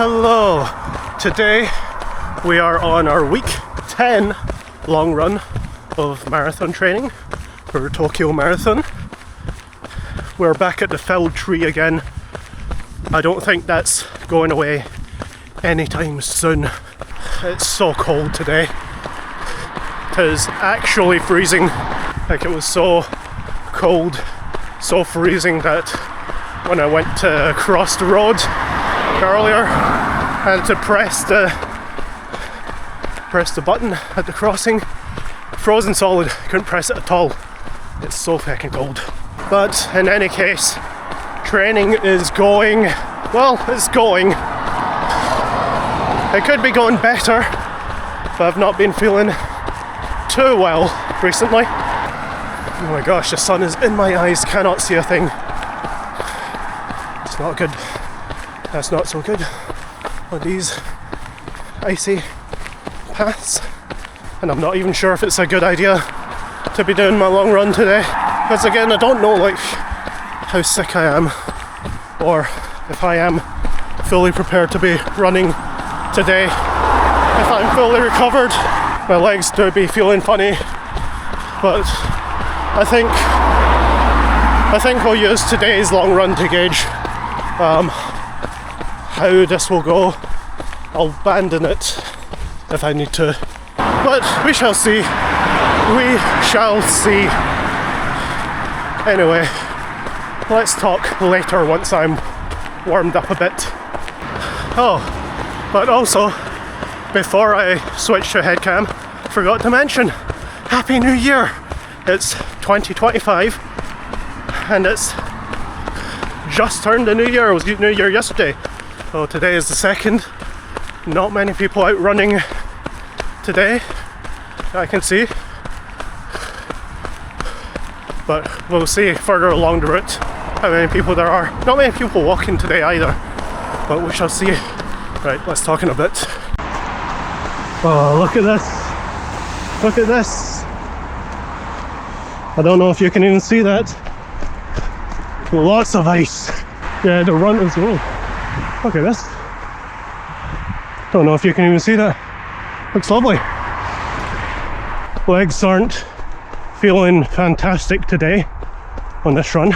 Hello! Today we are on our week 10 long run of marathon training for Tokyo Marathon. We're back at the felled tree again. I don't think that's going away anytime soon. It's so cold today. It is actually freezing. Like, it was so cold, so freezing that when I went to cross the road earlier, I had to press the button at the crossing. Frozen solid, couldn't press it at all. It's so fucking cold. But in any case, training is going, well, it's going. It could be going better, but I've not been feeling too well recently. Oh my gosh, the sun is in my eyes, cannot see a thing. It's not good. That's not so good on these icy paths. And I'm not even sure if it's a good idea to be doing my long run today. Because again, I don't know like how sick I am, or if I am fully prepared to be running today. If I'm fully recovered, my legs do be feeling funny, but I think I'll use today's long run to gauge how this will go. I'll abandon it if I need to, but we shall see. We shall see. Anyway, let's talk later once I'm warmed up a bit. Oh, but also, before I switch to headcam, forgot to mention, Happy New Year! It's 2025, and it's just turned the New Year. It was New Year yesterday. So today is the 2nd. Not many people out running today, I can see. But we'll see further along the route how many people there are. Not many people walking today either, but we shall see. Right, let's talk in a bit. Oh, look at this. Look at this. I don't know if you can even see that. Lots of ice. Yeah, the run is low. Look at this. Don't know if you can even see that. Looks lovely. Legs aren't feeling fantastic today on this run,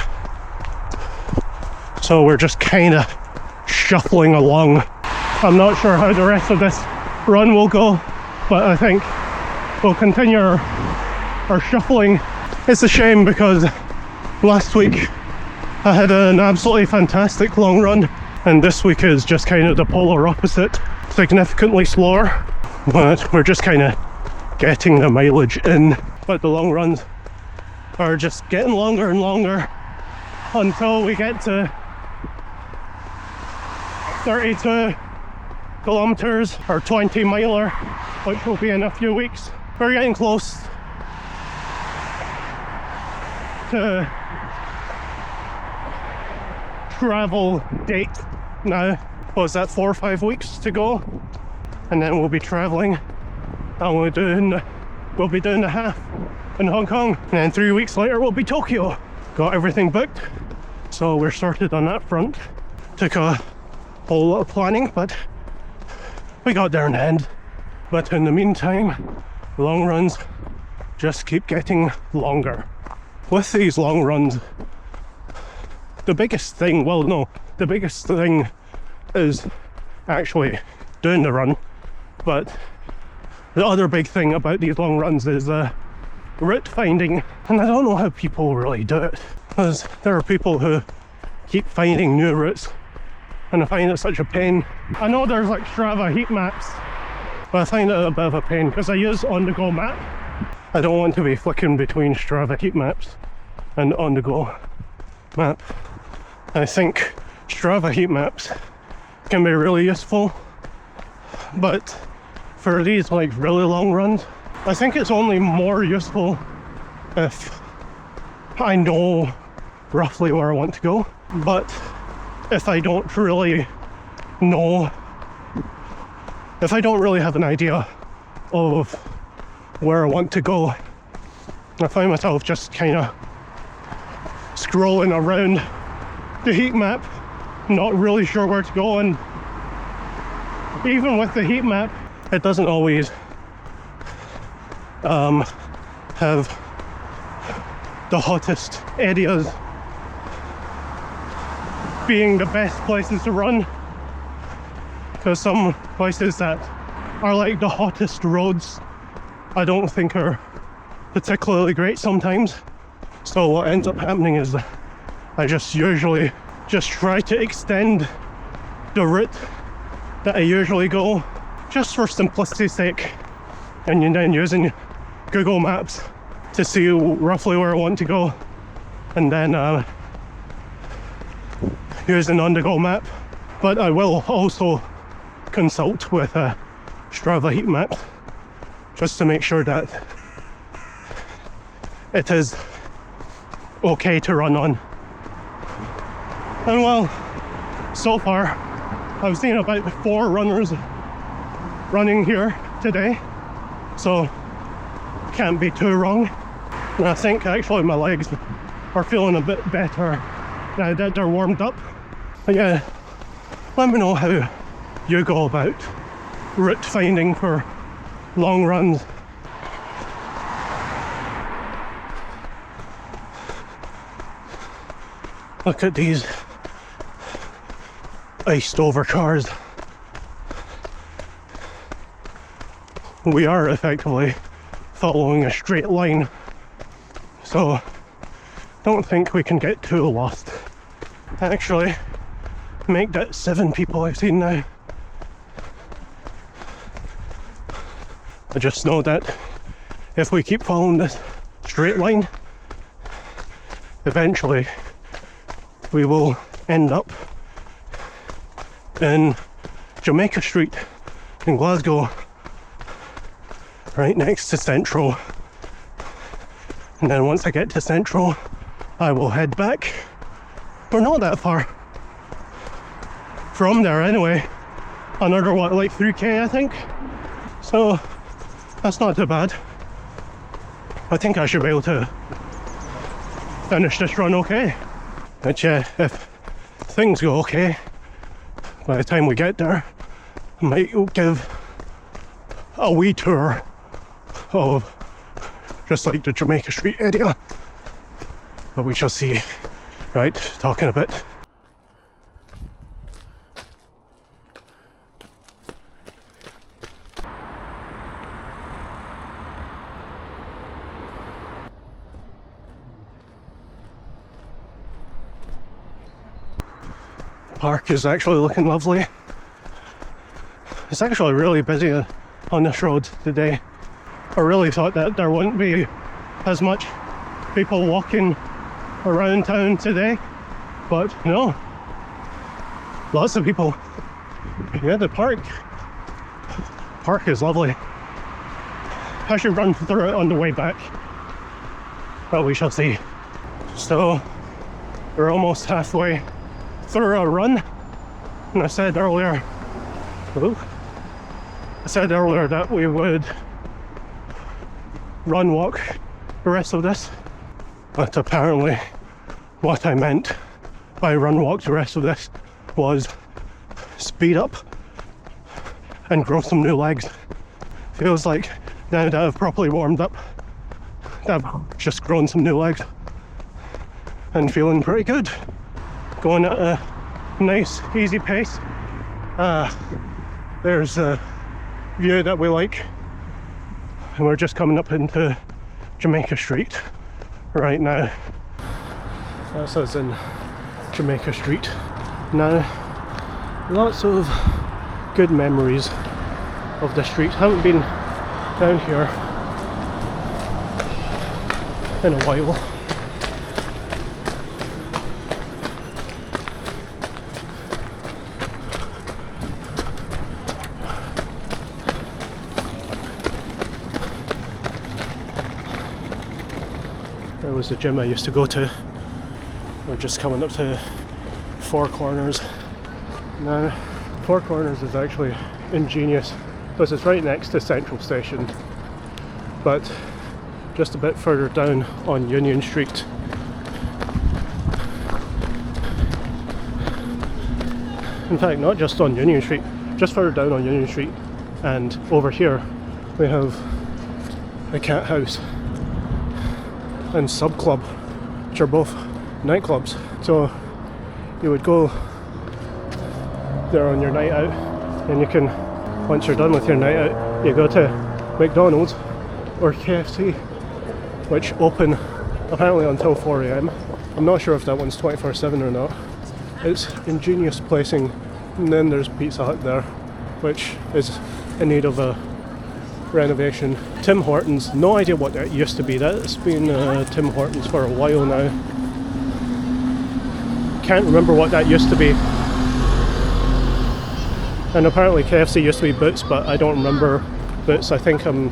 so we're just kind of shuffling along. I'm not sure how the rest of this run will go, but I think we'll continue our shuffling. It's a shame because last week I had an absolutely fantastic long run, and this week is just kind of the polar opposite, significantly slower, but we're just kind of getting the mileage in. But the long runs are just getting longer and longer until we get to 32 kilometers or 20 miler, which will be in a few weeks. We're getting close to travel date now. Was that 4 or 5 weeks to go, and then we'll be traveling, and we'll be doing the half in Hong Kong, and then 3 weeks later we'll be Tokyo. Got everything booked, so we're sorted on that front. Took a whole lot of planning, but we got there in the end. But in the meantime, long runs just keep getting longer. With these long runs, the biggest thing is actually doing the run, but the other big thing about these long runs is route finding, and I don't know how people really do it, because there are people who keep finding new routes, and I find it such a pain. I know there's like Strava heat maps, but I find it a bit of a pain because I use on-the-go map. I don't want to be flicking between Strava heat maps and on-the-go map. I think Strava heat maps can be really useful, but for these like really long runs, I think it's only more useful if I know roughly where I want to go. But if I don't really know, if I don't really have an idea of where I want to go, I find myself just kind of scrolling around the heat map, not really sure where to go, and even with the heat map, it doesn't always have the hottest areas being the best places to run, because some places that are like the hottest roads I don't think are particularly great sometimes. So what ends up happening is that I just usually just try to extend the route that I usually go, just for simplicity's sake, and then using Google Maps to see roughly where I want to go, and then using on-the-go map. But I will also consult with Strava heat map just to make sure that it is okay to run on. And well, so far I've seen about 4 runners running here today, so can't be too wrong. And I think actually my legs are feeling a bit better now that they're warmed up. But yeah, let me know how you go about route finding for long runs. Look at these iced over cars. We are effectively following a straight line, so don't think we can get too lost. Actually, make that 7 people I've seen now. I just know that if we keep following this straight line, eventually we will end up in Jamaica Street in Glasgow, right next to Central. And then once I get to Central, I will head back. We're not that far from there anyway. Another what, like 3k I think? So that's not too bad. I think I should be able to finish this run okay. But yeah, if things go okay, by the time we get there, I might give a wee tour of just like the Jamaica Street area. But we shall see. Right, talking a bit. Park is actually looking lovely. It's actually really busy on this road today. I really thought that there wouldn't be as much people walking around town today, but no, lots of people. Yeah, the park is lovely. I should run through it on the way back, but we shall see. So we're almost halfway through a run, and I said earlier that we would run walk the rest of this, but apparently what I meant by run walk the rest of this was speed up and grow some new legs. Feels like now that I've properly warmed up, I've just grown some new legs and feeling pretty good. Going at a nice easy pace. There's a view that we like, and we're just coming up into Jamaica Street right now. That's us in Jamaica Street now. Lots of good memories of the street. Haven't been down here in a while. There was the gym I used to go to. We're just coming up to Four Corners now. Four Corners is actually ingenious because it's right next to Central Station, but just a bit further down on Union Street. In fact, not just on Union Street, just further down on Union Street, and over here we have the Cat House and Sub Club, which are both nightclubs. So you would go there on your night out, and you can, once you're done with your night out, you go to McDonald's or KFC, which open apparently until 4 AM. I'm not sure if that one's 24/7 or not. It's ingenious placing. And then there's Pizza Hut there, which is in need of a renovation. Tim Hortons, no idea what that used to be. That's been Tim Hortons for a while now. Can't remember what that used to be. And apparently KFC used to be Boots, but I don't remember Boots. I think I'm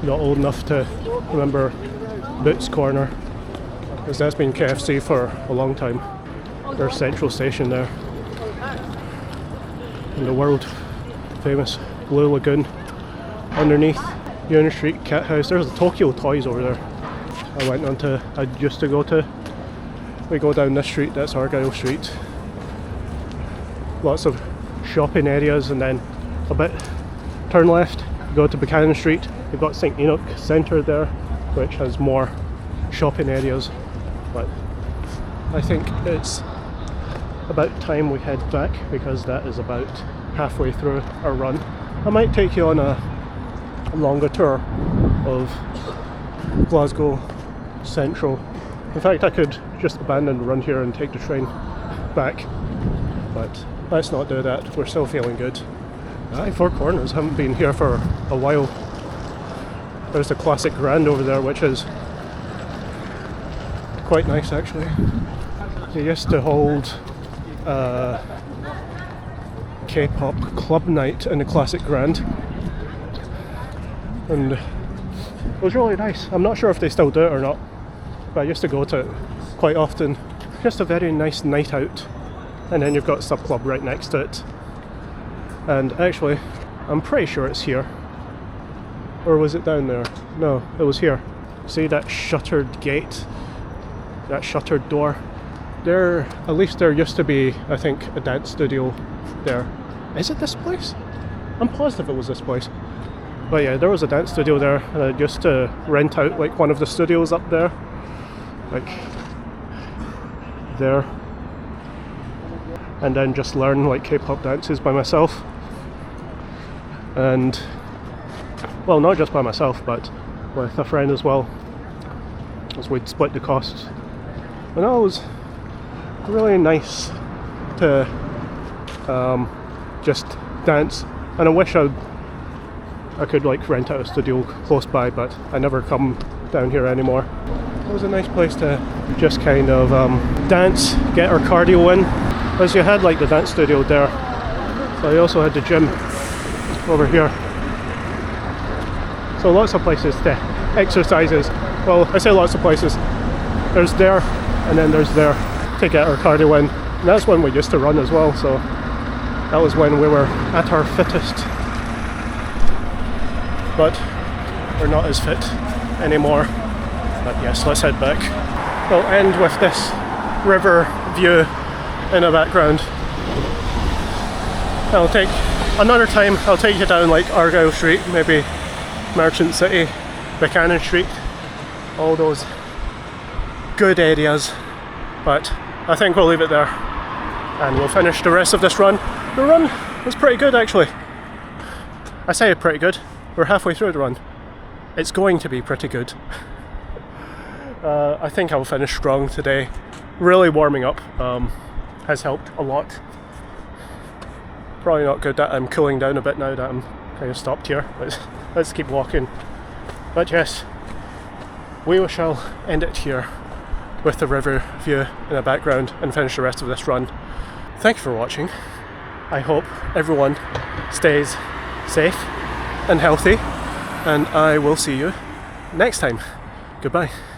not old enough to remember Boots Corner, because that's been KFC for a long time. There's Central Station there. And the world famous Blue Lagoon underneath Union Street Cat House. There's the Tokyo Toys over there. I used to go to. We go down this street, that's Argyle Street. Lots of shopping areas, and then a bit turn left, you go to Buchanan Street. You've got St Enoch Centre there, which has more shopping areas. But I think it's about time we head back, because that is about halfway through our run. I might take you on a longer tour of Glasgow Central. In fact, I could just abandon the run here and take the train back, but let's not do that. We're still feeling good. Four Corners, haven't been here for a while. There's the classic Grand over there, which is quite nice actually. They used to hold K-pop club night in the classic Grand, and it was really nice. I'm not sure if they still do it or not, but I used to go to it quite often. Just a very nice night out. And then you've got Sub Club right next to it. And actually, I'm pretty sure it's here. Or was it down there? No, it was here. See that shuttered gate? That shuttered door? At least there used to be, I think, a dance studio there. Is it this place? I'm positive it was this place. But yeah, there was a dance studio there, and I used to rent out like one of the studios up there. Like there. And then just learn like K-pop dances by myself. And well, not just by myself, but with a friend as well, as we'd split the costs. And that was really nice to just dance. And I wish I could like rent out a studio close by, but I never come down here anymore. It was a nice place to just kind of dance, get our cardio in. Because you had like the dance studio there, so you also had the gym over here. So lots of places to exercises. Well, I say lots of places. There's there, and then there's there to get our cardio in. And that's when we used to run as well, so that was when we were at our fittest. But we're not as fit anymore. But yes, let's head back. We'll end with this river view in the background. I'll take another time, I'll take you down like Argyle Street, maybe Merchant City, Buchanan Street, all those good areas, but I think we'll leave it there and we'll finish the rest of this run. The run was pretty good actually. I say pretty good, we're halfway through the run. It's going to be pretty good. I think I'll finish strong today. Really warming up has helped a lot. Probably not good that I'm cooling down a bit now that I'm kind of stopped here. Let's keep walking. But yes, we shall end it here with the river view in the background and finish the rest of this run. Thank you for watching. I hope everyone stays safe and healthy, and I will see you next time. Goodbye.